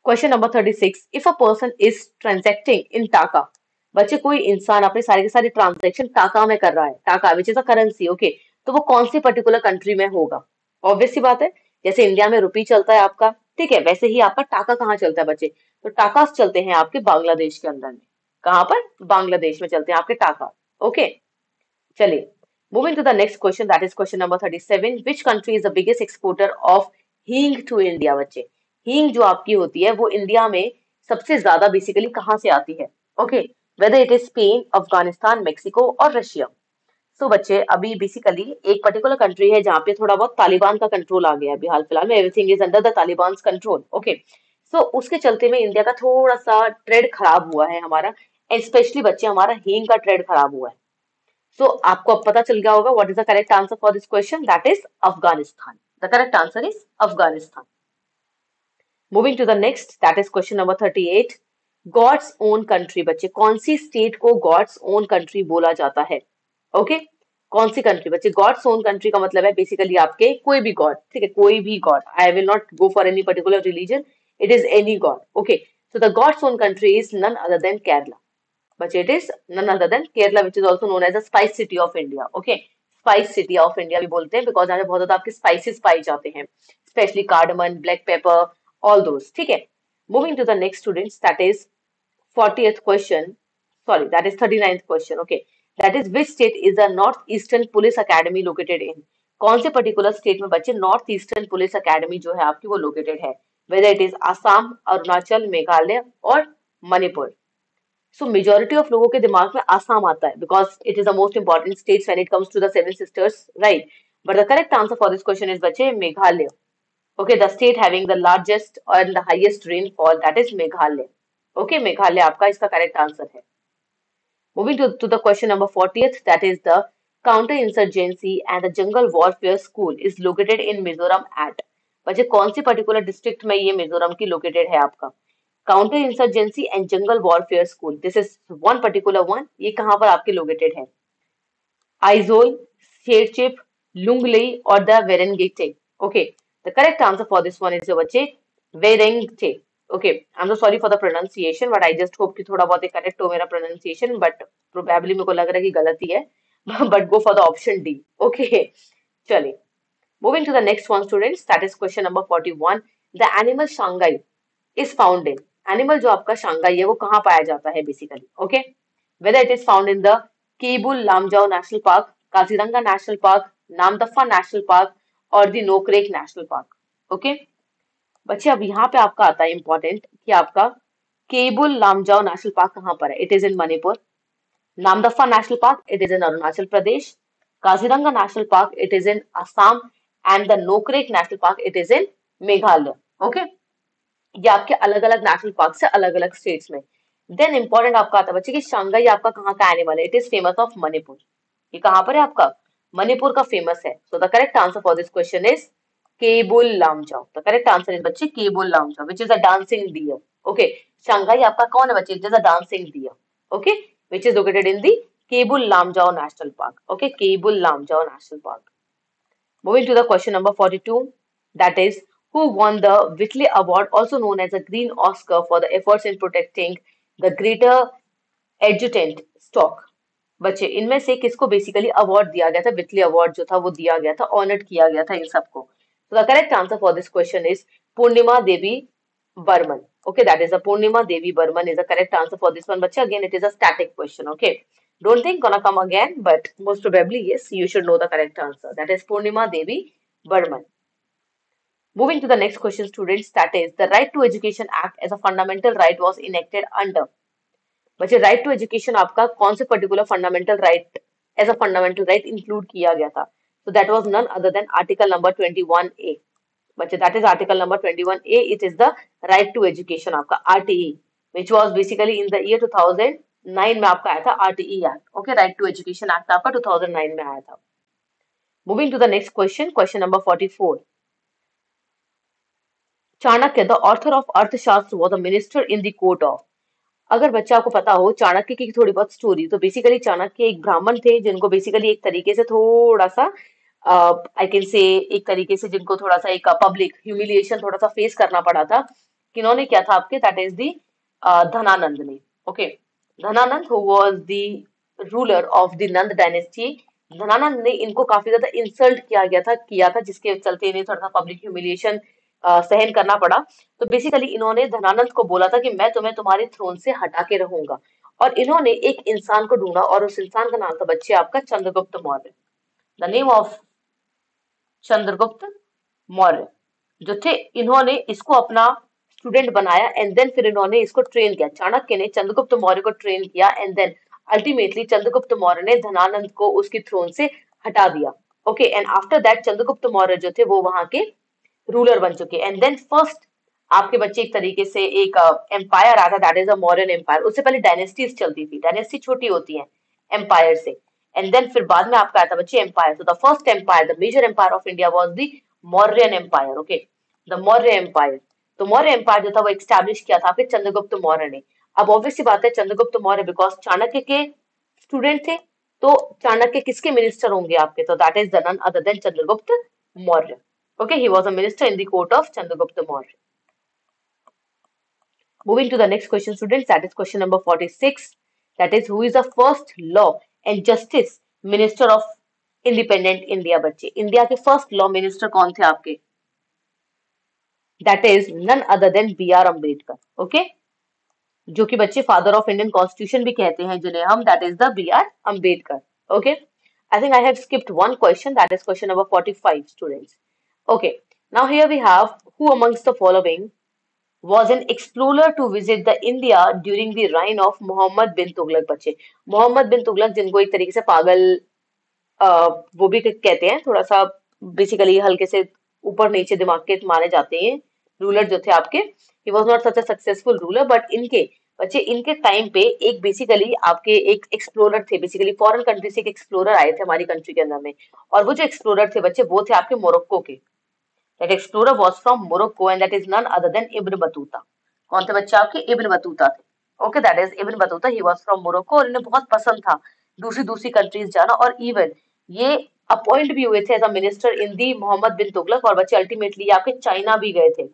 question number 36, if a person is transacting in taka, बच्चे कोई इंसान अपने सारे के सारे ट्रांजैक्शन टाका में कर रहा है, टाका विच इज अ करेंसी, ओके, तो वो कौन सी पर्टिकुलर कंट्री में होगा? ऑब्वियस सी बात है, जैसे इंडिया में रुपी चलता है आपका, ठीक है, वैसे ही आपका टाका कहाँ चलता है बच्चे? तो टाकास चलते हैं आपके बांग्लादेश के अंदर में। कहाँ पर? बांग्लादेश में चलते हैं आपके टाका, ओके। चलिए, moving to the next question, that is question number 37, which country is the biggest exporter of hing to India? बच्चे, हींग जो आपकी होती है वो इंडिया में सबसे ज्यादा बेसिकली कहाँ से आती है? Okay, whether it is Spain, Afghanistan, Mexico और रशिया। सो बच्चे, अभी बेसिकली एक पर्टिकुलर कंट्री है जहाँ पे थोड़ा बहुत तालिबान का कंट्रोल आ गया है, अभी हाल फिलहाल में everything is under the Taliban control, okay. सो उसके चलते में इंडिया का थोड़ा सा ट्रेड खराब हुआ है हमारा, स्पेशली बच्चे हमारा हींग का ट्रेड खराब हुआ है। सो आपको अब पता चल गया होगा what is the correct answer for this question, that is Afghanistan, the correct answer is Afghanistan. Moving to the next, that is question number 38, god's own country, बच्चे कौन सी स्टेट को गॉड्स ओन कंट्री बोला जाता है? ओके, कौन सी कंट्री? बच्चे, गॉड्स ओन कंट्री का मतलब है बेसिकली आपके कोई भी गॉड, ठीक है, कोई भी god, I will not go for any particular religion, it is any god, okay. So the god's own country is none other than Kerala, but it is none other than Kerala, which is also known as the spice city of India. Okay, spice city of India भी बोलते हैं because यहाँ पे बहुत ज्यादा आपके spices पाए जाते हैं, especially cardamom, black pepper, all those. ठीक है, moving to the next students, that is 40th question, sorry, that is 39th question. Okay, that is which state is the Northeastern Police Academy located in? कौन से particular state में बच्चे north eastern police academy जो है आपकी वो located है? Weather it is Assam, Arunachal, Meghalaya और मणिपुर। सो मेजोरिटी ऑफ लोगों के दिमाग में आसाम आता है because it is the most important state when it comes to the seven sisters, right. But the correct answer for this question is बच्चे Meghalaya, okay, the state having the largest और the highest rainfall, that is Meghalaya, okay, Meghalaya आपका इसका correct answer है। Moving to the question number 40th, that is the counter-insurgency and the jungle warfare school is located in Mizoram at, बच्चे कौन सी particular district में ये मिजोरम की located है आपका? Counter insurgency and jungle warfare school, this is one particular one, ये कहाँ पर आपके लोकेटेड है? आइजोल, शेरचिप, लुंगलेई और the Vairengte, okay. The correct answer for this one is your बच्चे Vairengte, okay. I am so sorry for the pronunciation but I just hope कि थोड़ा बहुत करेक्ट हो मेरा प्रोनाउंसिएशन, बट प्रोबेबली मेरे को लग रहा है कि गलती है but go for the option D, okay. चलिए, moving to the next one students, that is question number 41, the animal Sangai is found in, animal जो आपका शांघाई है वो कहाँ पाया जाता है basically? Okay, whether it is found in the Keibul Lamjao national park, Kaziranga national park, Namdapha national park और the Nokrek national park? Okay बच्चे, अब यहाँ पे आपका आता है इंपॉर्टेंट कि आपका केबुल लामजाओ नेशनल पार्क कहाँ पर है? It is in Manipur. Namdapha national park, it is in Arunachal Pradesh. Kaziranga national park, it is in Assam. And the Nokrek national park, it is in Meghalaya. Okay ये आपके अलग अलग नेशनल पार्क से अलग अलग स्टेट्स में. देन इंपॉर्टेंट आपका आता है बच्चे कि शांघाई आपका कहाँ का एनिमल है? It is famous of Manipur. ये कहाँ पर है आपका? मणिपुर का फेमस है. So the correct answer for this question is Keibul Lamjao. The correct answer is बच्चे Keibul Lamjao, which is a dancing deer. Okay Sangai आपका कौन है बच्चे? It is a dancing deer. Okay which is located in the Keibul Lamjao national park. Okay Keibul Lamjao national park. Moving to the question number 42, that is, who won the Whitley Award, also known as the Green Oscar, for the efforts in protecting the greater adjutant stock? बच्चे इनमें से किसको basically award दिया गया था? विटली award जो था वो दिया गया था, ऑनर्ड किया गया था इन सबको. So the correct answer for this question is Purnima Devi Burman. Okay, that is a Purnima Devi Burman is the correct answer for this one. Bacha, again, it is a static question. Okay, don't think gonna come again, but most probably yes, you should know the correct answer. That is Purnima Devi Burman. Moving to the next question, students, that is the Right to Education Act as a fundamental right was enacted under. बच्चे right to education आपका कौन से particular fundamental right as a fundamental right include किया गया था? So that was none other than article number 21A. बच्चे that is article number 21A. It is the right to education आपका RTE, which was basically in the year 2009 में आपका आया था RTE Act. Okay, right to education act आपका 2009 में आया था. Moving to the next question, question number 44. Chanakya, the author of अर्थशास्त्र, was a minister in the court of. अगर बच्चा आपको पता हो चाणक्य की थोड़ी बहुत स्टोरी, तो बेसिकली चाणक्य एक ब्राह्मण थे जिनको बेसिकली एक तरीके से थोड़ा सा आई कैन से एक तरीके से जिनको थोड़ा सा एक पब्लिक ह्यूमिलिएशन थोड़ा सा फेस करना पड़ा था. किन्होंने किया था आपके? दैट इज दी धनानंद ने. Okay Dhanananda who was the ruler of the Nand dynasty. Dhanananda ने इनको काफी ज्यादा इंसल्ट किया था जिसके चलते इन्हें थोड़ा सा पब्लिक ह्यूमिलिएशन सहन करना पड़ा. तो बेसिकली इन्होंने धनानंद को बोला था कि मैं तुम्हें तुम्हारे थ्रोन से हटा के रहूंगा. और इन्होंने एक इंसान को ढूंढा और उस इंसान का नाम था बच्चे आपका Chandragupta Maurya. The name of Chandragupta Maurya जो थे, इन्होंने इसको अपना स्टूडेंट बनाया एंड देन फिर इन्होंने इसको ट्रेन किया. चाणक्य ने चंद्रगुप्त मौर्य को ट्रेन किया and then ultimately Chandragupta Maurya ने धनानंद को उसकी थ्रोन से हटा दिया. Okay and after that Chandragupta Maurya जो थे वो वहां के रूलर बन चुके. एंड देन फर्स्ट आपके बच्चे एक तरीके से एक एम्पायर आता, that is a Mauryan empire. उससे पहले डायनेस्टीज चलती थी. डायनेस्टी छोटी होती है एम्पायर से. एंड देन फिर बाद में आपका आता बच्चे empire. So the first empire, the major empire of India was the Mauryan empire. Okay the Maurya empire. तो मौर्य एम्पायर जो था वो एस्टैब्लिश किया था फिर चंद्रगुप्त मौर्य ने. अब ऑब्वियस सी बात है चंद्रगुप्त मौर्य बिकॉज चाणक्य के स्टूडेंट थे, तो चाणक्य किसके मिनिस्टर होंगे आपके? तो that is none other than Chandragupta Maurya. Okay, he was a minister in the court of Chandragupta Maurya. Moving to the next question, students, that is question number 46. That is, who is the first law and justice minister of independent India? बच्चे India के first law minister कौन थे आपके? That is none other than B.R. Ambedkar. Okay, जो कि बच्चे father of Indian constitution भी कहते हैं जिन्हें हम, that is the B.R. Ambedkar. Okay, I think I have skipped one question. That is question number 45, students. Okay, now here we have who amongst the following was an explorer to visit the India during the reign of Muhammad bin Tughlaq? बच्चे मोहम्मद बिन तुगलक जिनको एक तरीके से पागल वो भी कहते हैं, थोड़ा सा बेसिकली हल्के से ऊपर नीचे दिमाग के माने जाते हैं रूलर जो थे आपके. He was not such a successful ruler, but इनके बच्चे इनके टाइम पे एक बेसिकली आपके एक एक्सप्लोरर थे. बेसिकली फॉरेन कंट्री से एक एक्सप्लोरर आए थे हमारी कंट्री के अंदर में, और वो जो एक्सप्लोरर थे बच्चे वो थे आपके मोरक्को के. That explorer was from Morocco and that is none other than Ibn Battuta. कौन थे बच्चे आपके? इब्न बतूता थे. Okay, that is Ibn Battuta. He was from Morocco और इन्हें बहुत पसंद था दूसरी दूसरी कंट्रीज जाना. और इवन ये अपॉइंट भी हुए थे एज अ मिनिस्टर इन दी मोहम्मद बिन तुगलक. और बच्चे अल्टीमेटली आपके चाइना भी गए थे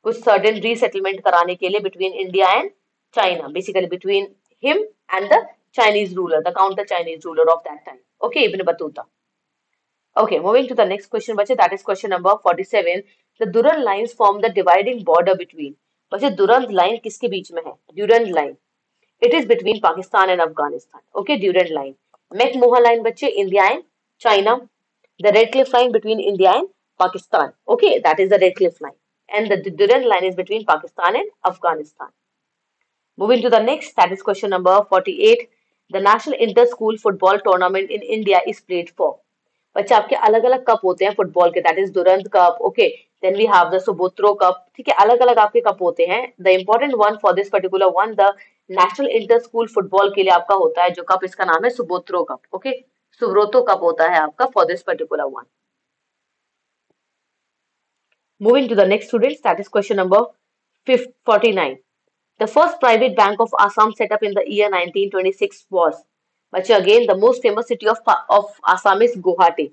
कुछ सर्टेन रीसेटलमेंट कराने के लिए between India and China, basically between him and the Chinese ruler, the counter Chinese ruler of that time. Okay Ibn Battuta. Okay, moving to the next question, बच्चे, that is question number 47. The Durand lines form the dividing border between. बच्चे Durand line किसके बीच में है? Durand line. It is between Pakistan and Afghanistan. Okay, Durand line. McMahon line बच्चे India and China. The Red Cliff line between India and Pakistan. Okay, that is the Red Cliff Line. And the Durand Line is between Pakistan and Afghanistan. Moving to the next, that is question number 48. The National Inter-School Football Tournament in India is played for. बच्चे आपके अलग अलग cup होते हैं football के, that is Durand cup, okay, then we have the Subroto cup, ठीक है, अलग अलग आपके कप होते हैं. The important one for this particular one, the national inter school football के लिए आपका होता है जो कप, इसका नाम है सुबोत्रो कप, ओके, सुब्रोतो कप होता है आपका for this particular one. Moving to the next students, that is question number 49. The first private bank of Assam set up in the year 1926 was, but again, the most famous city of Assam is Guwahati.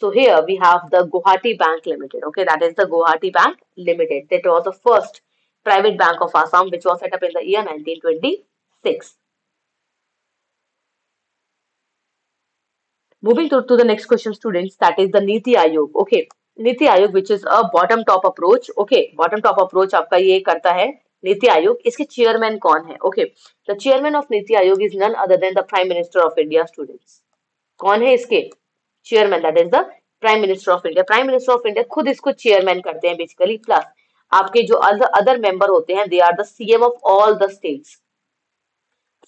So here we have the Guwahati Bank Limited. Okay, that is the Guwahati Bank Limited. That was the first private bank of Assam which was set up in the year 1926. Moving to the next question, students, that is the Niti Aayog. Okay, Niti Aayog, which is a bottom-top approach. Okay, bottom-top approach आपका ये करता है नीति आयोग. इसके chairman कौन है? Okay, the chairman of NITI Aayog is none other than the prime minister of India. Students, कौन है इसके chairman? That is the prime minister of India. Prime minister of India खुद इसको चेयरमैन करते हैं बेसिकली, प्लस आपके जो अदर मेंबर होते हैं, they are the CM of all the states.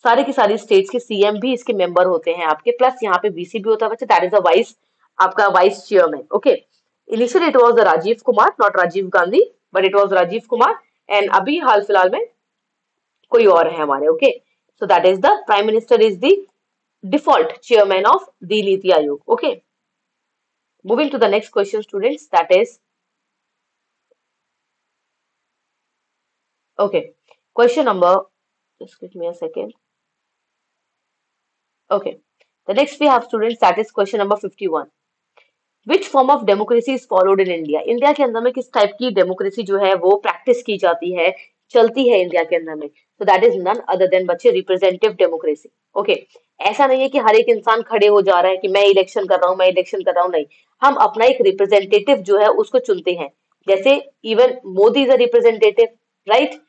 सारे की सारी स्टेट्स के सीएम भी इसके मेंबर होते हैं आपके, प्लस यहाँ पे वीसी भी होता है बच्चे, दैट इज द वाइस, आपका vice chairman. Okay, initially it was the Rajiv Kumar, not Rajiv Gandhi, but it was Rajiv Kumar. And अभी हाल फिलहाल में कोई और है हमारे. Okay, so that is the prime minister is the default chairman of the NITI Aayog. Okay, moving to the next question students, that is okay, question number, just give me a second. Okay, the next we have students, that is question number 51. Which form of democracy is followed in India? India के अंदर में किस type की democracy जो है वो practice की जाती है, चलती है इंडिया के अंदर में? तो that is none other than बच्चे रिप्रेजेंटेटिव डेमोक्रेसी. ओके, ऐसा नहीं है कि हर एक इंसान खड़े हो जा रहा है कि मैं इलेक्शन कर रहा हूँ, मैं इलेक्शन कर रहा हूँ, नहीं, हम अपना एक रिप्रेजेंटेटिव जो है उसको चुनते हैं. जैसे even Modi is a representative, right,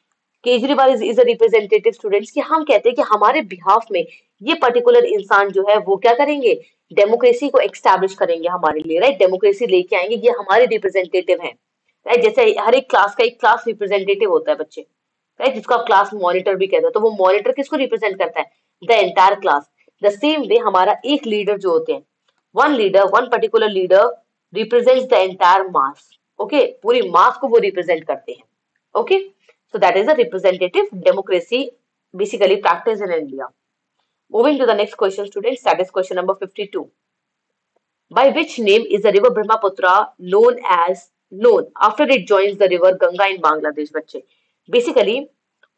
Kejriwal is a representative. Students, कि हम कहते हैं कि हमारे बिहाफ में ये पर्टिकुलर इंसान जो है वो क्या करेंगे, डेमोक्रेसी को एक्स्टैब्लिश करेंगे हमारे लिए, राइट, डेमोक्रेसी लेके आएंगे, ये हमारे रिप्रेजेंटेटिव हैं, राइट. जैसे हर एक क्लास का एक क्लास रिप्रेजेंटेटिव होता है बच्चे, राइट, जिसको आप क्लास मॉनिटर भी कहते हो, तो वो मॉनिटर किसको रिप्रेजेंट करता है? The entire class. The same way हमारा एक लीडर जो होते हैं, one particular leader represents the entire mass. Okay, पूरी मास को वो रिप्रेजेंट करते हैं. Okay, so that is a representative democracy basically practiced in India. Moving to the next question, students, that is question number 52. By which name is the river Brahmaputra known after it joins the river Ganga in Bangladesh? बच्चे, basically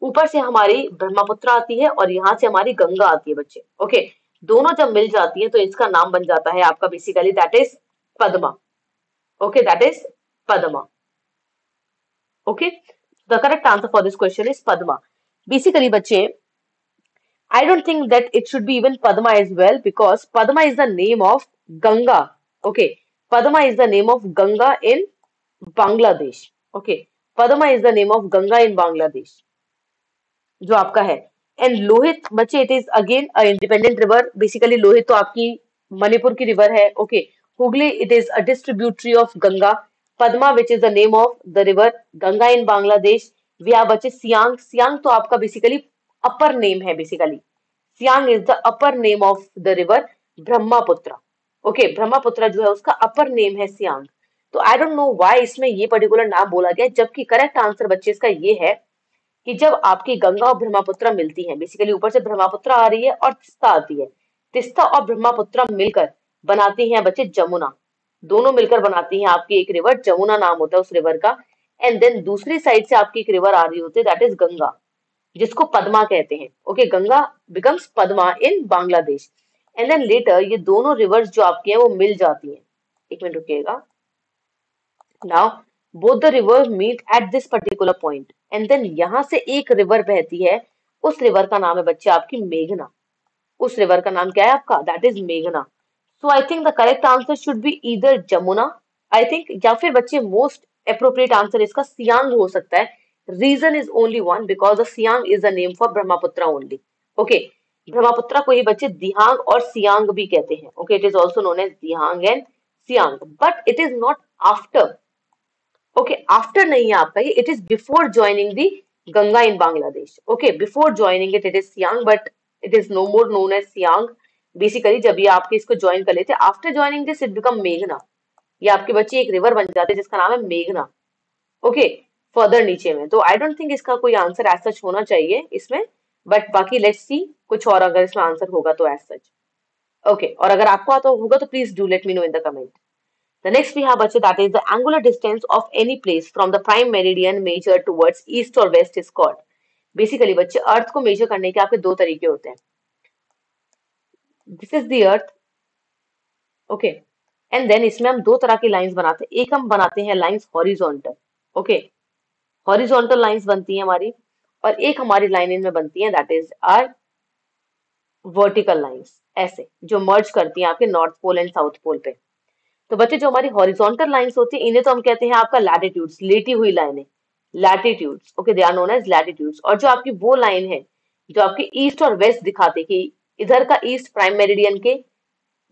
ऊपर से हमारी ब्रह्मपुत्र आती है और यहाँ से हमारी गंगा आती है बच्चे. ओके, दोनों जब मिल जाती है तो इसका नाम बन जाता है आपका basically that is Padma. Okay, that is Padma. Okay, the correct answer for this question is Padma. Basically, बच्चे, I don't think that it should be even Padma as well, because Padma is the name of Ganga. Okay, Padma is the name of Ganga in Bangladesh. Okay, Padma is the name of Ganga in Bangladesh, जो आपका है. And Lohit बच्चे, it is again a independent river. Basically Lohit तो आपकी मणिपुर की river है. Okay, Hooghly it is a distributary of Ganga. Padma, which is the name of the river Ganga in Bangladesh. We have बच्चे सियांग. सियांग तो आपका बेसिकली अपर नेम है. Basically Siang is the upper name of the river Brahmaputra. Okay, Brahmaputra जो है उसका अपर name है सियांग. तो I don't know why इसमें ये पर्टिकुलर नाम बोला गया, जबकि करेक्ट आंसर बच्चे इसका ये है कि जब आपकी गंगा और ब्रह्मपुत्र मिलती है, बेसिकली ऊपर से ब्रह्मपुत्र आ रही है और तिस्ता आती है, तिस्ता और ब्रह्मपुत्र मिलकर बनाती हैं बच्चे जमुना. दोनों मिलकर बनाती हैं आपकी एक रिवर, जमुना नाम होता है उस रिवर का. एंड देन दूसरी साइड से आपकी एक रिवर आ रही होती है, दैट इज गंगा, जिसको पद्मा कहते हैं. Okay, Ganga becomes Padma in Bangladesh. And then later ये दोनों रिवर्स जो आपकी हैं वो मिल जाती हैं. एक मिनट रुकिएगा. Now both the river meet at this particular point, and then यहाँ से एक रिवर बहती है, उस रिवर का नाम है बच्चे आपकी मेघना. उस रिवर का नाम क्या है आपका? दैट इज मेघना. So I think the correct answer should be either Jamuna, I think, या फिर बच्चे most appropriate answer इसका सियांग हो सकता है. Reason is only one, because the Siang is the name for Brahmaputra only. Okay, Brahmaputra को ही बच्चे दिहांग और सियांग भी कहते हैं. Okay, it is also known as Dihang and Siang, but it is not after. Okay, after नहीं है आपका ये, it is before joining the Ganga in Bangladesh. Okay, before joining it is Siang, but it is no more known as Siang. Basically जब ये आपके इसको join कर लेते, after joining this it become मेघना। ये आपके बच्चे एक रिवर बन जाते हैं जिसका नाम है मेघना। ओके, फर्दर नीचे में, तो आई डोंट थिंक इसका कोई आंसर एज सच होना चाहिए इसमें, बट बाकी लेट्स सी कुछ और अगर इसमें आंसर होगा तो एज सच। ओके, और अगर आपको आता होगा तो please do let me know in the comment. The next we have बच्चे that is the angular distance of any place from the prime meridian measured towards east or west is called। Basically बच्चे अर्थ को major करने के आपके दो तरीके होते हैं। This is the earth. Okay, and then इसमें हम दो तरह की लाइंस बनाते हैं। एक हम बनाते हैं lines horizontal. Okay, horizontal lines बनती है हमारी, और एक हमारी लाइन इनमें बनती है that is are vertical lines, ऐसे जो मर्ज करती हैं आपके north pole and south pole पे। तो बच्चे जो हमारी हॉरिजॉन्टल लाइंस होती है इन्हें तो हम कहते हैं आपका लैटिट्यूड्स, लेटी हुई लाइनें, latitudes. Okay, they are known as latitudes. और जो आपकी वो लाइन है जो आपके ईस्ट और वेस्ट दिखाते कि इधर का ईस्ट प्राइम मेरिडियन के,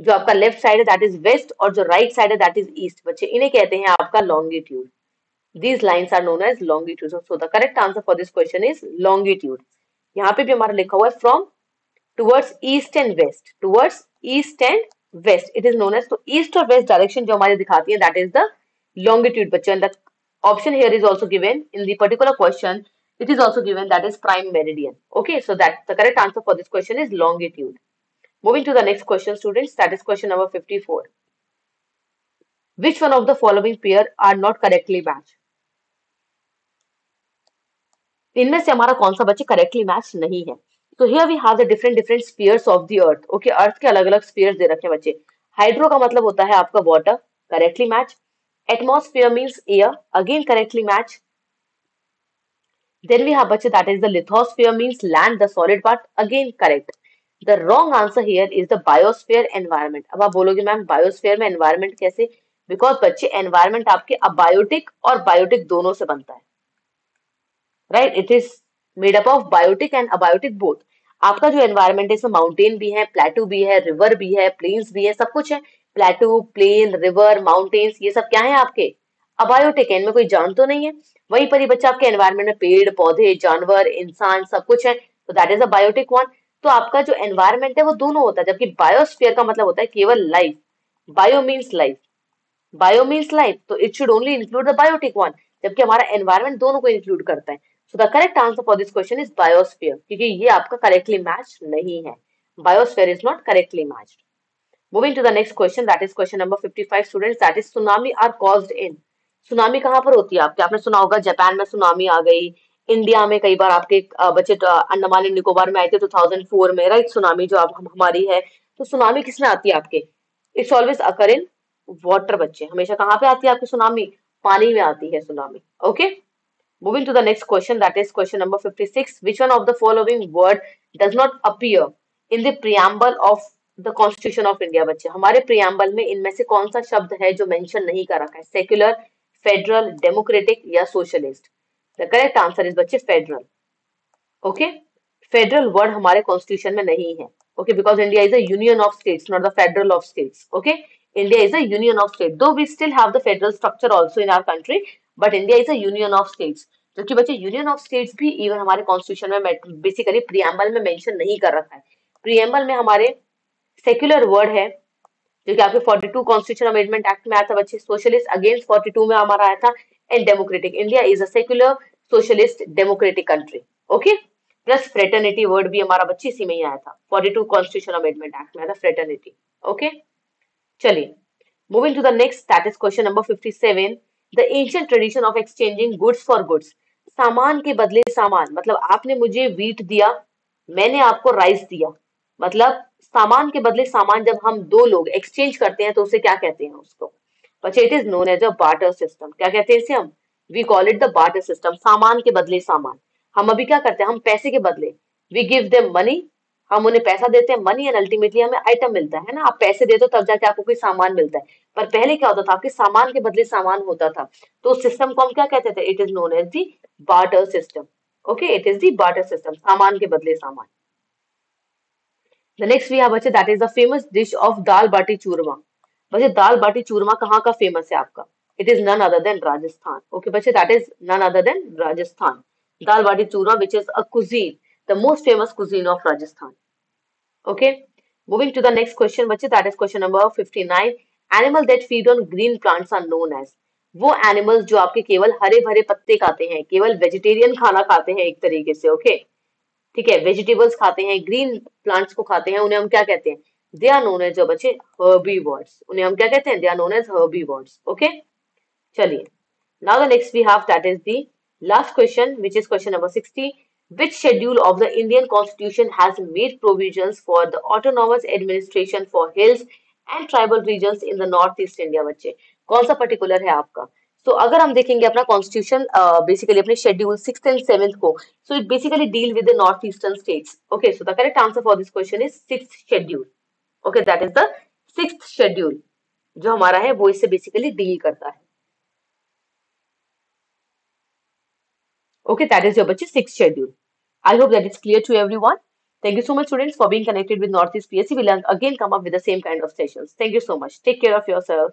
जो आपका लेफ्ट साइड है दैट इज वेस्ट, और जो राइट साइड है दैट इज ईस्ट, बच्चे इन्हें कहते हैं आपका longitude. These lines are known as longitude. So the correct answer for this question is longitude. यहाँ पे भी हमारा लिखा हुआ है from towards east and west, towards east and west it is known as. तो ईस्ट और वेस्ट डायरेक्शन जो हमारी दिखाती है दैट इज द longitude बच्चे। And the option here is also given in the particular question, it is also given that is prime meridian। Okay, so that the correct answer for this question is longitude। Moving to the next question students, that is question number 54। which one of the following pair are not correctly matched? इनमें से हमारा कौन सा बच्चे correctly match नहीं है? तो here we have the different different spheres of the earth. Okay, earth के अलग अलग स्पीयर्स दे रखे हैं बच्चे। हाइड्रो का मतलब होता है आपका water, correctly match. Atmosphere means air, again correctly match. Then we have बच्चे that is the lithosphere means land, the solid part, again correct। The wrong answer here is the biosphere environment। अब आप बोलोगे ma'am biosphere में environment कैसे? Because बच्चे environment आपके abiotic और biotic दोनों से बनता है, right? It is made up of biotic and abiotic both. आपका जो एनवायरमेंट है इसमें माउंटेन भी है, प्लेटू भी है, रिवर भी है, प्लेन्स भी है, सब कुछ है। प्लेटू, प्लेन, रिवर, माउंटेन्स, ये सब क्या है आपके? अबायोटिक है, इनमें कोई जान तो नहीं है। वहीं पर ही बच्चा आपके एनवायरमेंट में पेड़ पौधे जानवर इंसान सब कुछ है, तो that is a biotic one. तो आपका जो एनवायरमेंट है वो दोनों होता है, जबकि बायोस्फीयर का मतलब होता है केवल life. Bio means life, bio means life, तो it should only include the biotic one, जबकि हमारा एनवायरमेंट दोनों को इंक्लूड करता है। So the correct answer for this question is biosphere, क्योंकि ये आपका करेक्टली मैच नहीं है। Biosphere is not correctly matched. Moving to the next question, that is question number 55 students, that is tsunami are caused in। Tsunami कहाँ पर होती है आपके? आपने सुना होगा जापान में सुनामी आ गई, इंडिया में कई बार आपके बच्चे अंडमान एंड निकोबार में आए थे 2004 में, राइट? सुनामी जो आप हमारी है, तो सुनामी किसमें आती है आपके? It's always occur in water बच्चे। हमेशा कहाँ पे आती है आपकी सुनामी? पानी में आती है tsunami. Okay, moving to the next question, that is question number 56। Which one of the following word does not appear in the preamble of the constitution of India? बच्चे हमारे प्रियम्बल में इनमें से कौन सा शब्द है जो मेंशन नहीं कर रखा है? सेक्युलर, फेडरल, डेमोक्रेटिक या socialist? The correct answer is बच्चे फेडरल। ओके, फेडरल वर्ड हमारे कॉन्स्टिट्यूशन में नहीं है। Okay, because India is a union of states, not the federal of states. Okay, India is a union of state, though we still have the federal structure also in our country, but India is a union of states. क्योंकि बच्चे union of states भी even हमारे constitution में basically preamble में mention नहीं कर रखा है। प्रियम्बल में हमारे सेक्युलर वर्ड है जो कि आपके 42 कॉन्स्टिट्यूशन अमेंडमेंट एक्ट में आया था बच्चे। सोशलिस्ट अगेंस्ट 42 में हमारा आया था, and democratic, India is a secular socialist democratic country. Okay, plus fraternity word भी हमारा बच्चे इसी में ही आया था, 42 कॉन्स्टिट्यूशन अमेंडमेंट एक्ट में आया था फ्रेटर्निटी। ओके, चलिए moving to the next, that is question number 57। The ancient tradition of exchanging goods for goods. सामान के बदले सामान, मतलब आपने मुझे वीट दिया, मैंने आपको राइस दिया, मतलब सामान के बदले सामान जब हम दो लोग एक्सचेंज करते हैं तो उसे क्या कहते हैं? उसको बच्चे it is known as a barter system. क्या कहते हैं इसे हम? We call it the barter system. सामान के बदले सामान। हम अभी क्या करते हैं? हम पैसे के बदले वी गिव देम मनी, हम उन्हें पैसा देते हैं, मनी, एंड अल्टीमेटली हमें आइटम मिलता है ना। आप पैसे देते हो तब जाके आपको कोई सामान मिलता है, पर पहले क्या होता था? आपके सामान के बदले सामान होता था, तो उस सिस्टम को हम क्या कहते थे? It is known as the barter system. Okay, it is the barter system, सामान के बदले सामान। The next we have बच्चे that is the famous dish of दाल बाटी चूरमा। बच्चे दाल बाटी चूरमा कहाँ का फेमस है आपका? It is none other than Rajasthan. Okay बच्चे, that is none other than Rajasthan. Dal baati churma which is a cuisine, the most famous cuisine of Rajasthan. Okay, moving to the next question बच्चे, that is question number 59. Animal that feed on green plants are known as. वो animals जो आपके केवल हरे भरे पत्ते खाते हैं, केवल वेजिटेरियन खाना खाते हैं एक तरीके से. ओके, ठीक है, वेजिटेबल्स खाते हैं, ग्रीन प्लांट्स को खाते हैं, उन्हें हम क्या कहते हैं? दे आर नोन एज जो बच्चे हर्बीवर्स. उन्हें हम क्या कहते हैं? They are known as herbivores. Okay, चलिए. Now the next we have, that is the last question, which is question number 60. Which schedule of the Indian Constitution has made provisions for the autonomous administration for hills and tribal regions in the Northeast India बच्चे? कौन सा particular है आपका? तो अगर हम देखेंगे अपना कॉन्स्टिट्यूशन बेसिकली अपने शेड्यूल 6th and 7th को, so it basically deal with the northeastern states. Okay, so the correct answer for this question is 6th schedule. Okay, that is the 6th schedule जो हमारा है वो इससे basically deal करता है. Okay, that is your bache sixth schedule. I hope that it's clear to everyone. Thank you so much, students, for being connected with Northeast PSC. We'll again come up with the same kind of sessions. Thank you so much. Take care of yourselves.